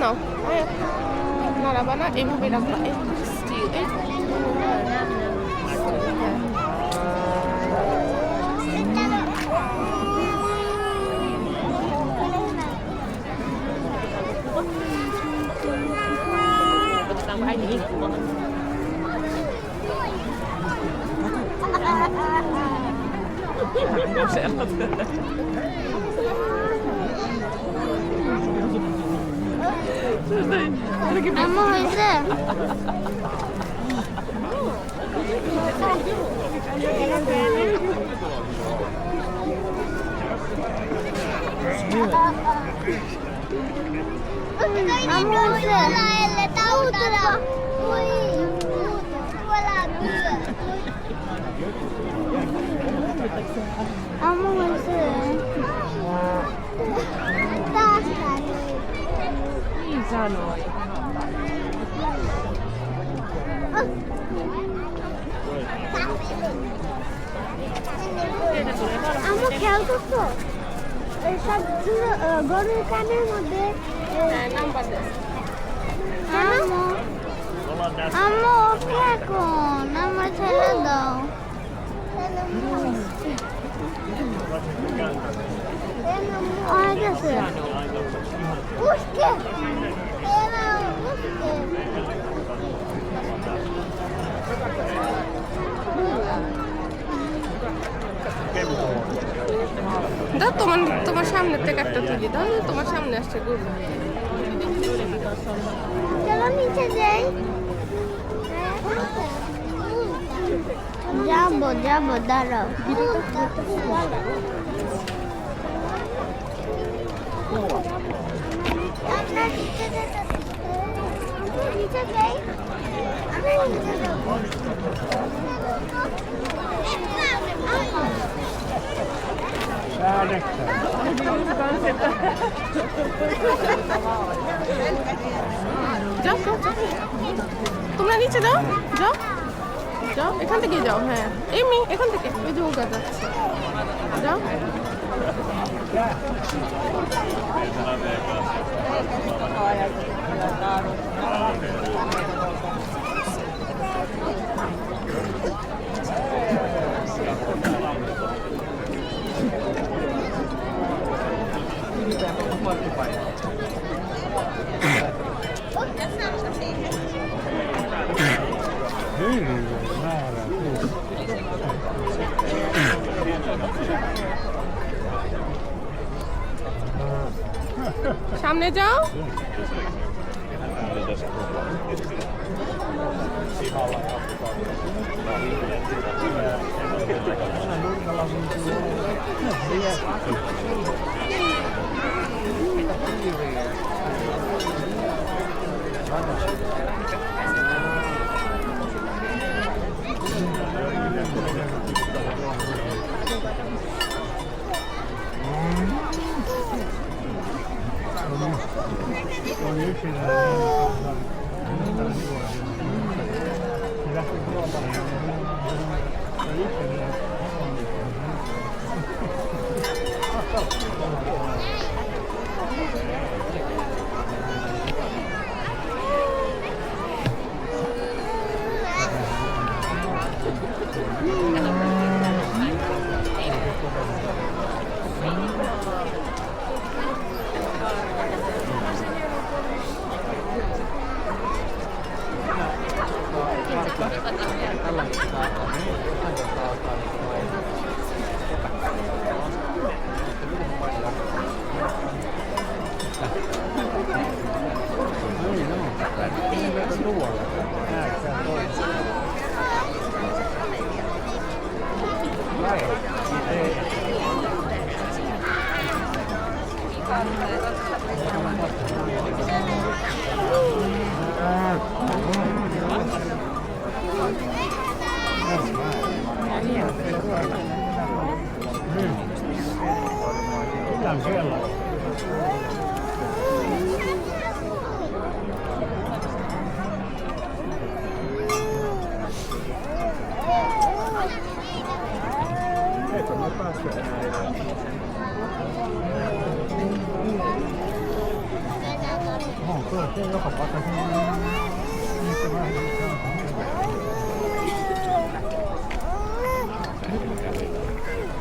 নাও নাড়াবা না, এইভাবে রাখবা। স্টিল আম্মু হয়েছে? আম্মু হয়েছে? জানো আম্মু খেয়াল করছো সব গরুর কানের মধ্যে নাম্বার আম্মু আম্মু ওকে এখন আমার ছেলে দাও অনেক আছে উঠকে দাও তোমার সামনে থেকে একটা তুলি দাও, তোমার সামনে আসছে গরু। চলো নিচে যাই। যাবো দাঁড়াও। নিচে যাই। যাও তোমরা নিচে যাও, যাও যাও, এখান থেকে যাও। হ্যাঁ এমনি এখান থেকে ওই যে ওগা যাচ্ছে, যাও। সামনে যাও।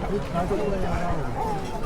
그 가족을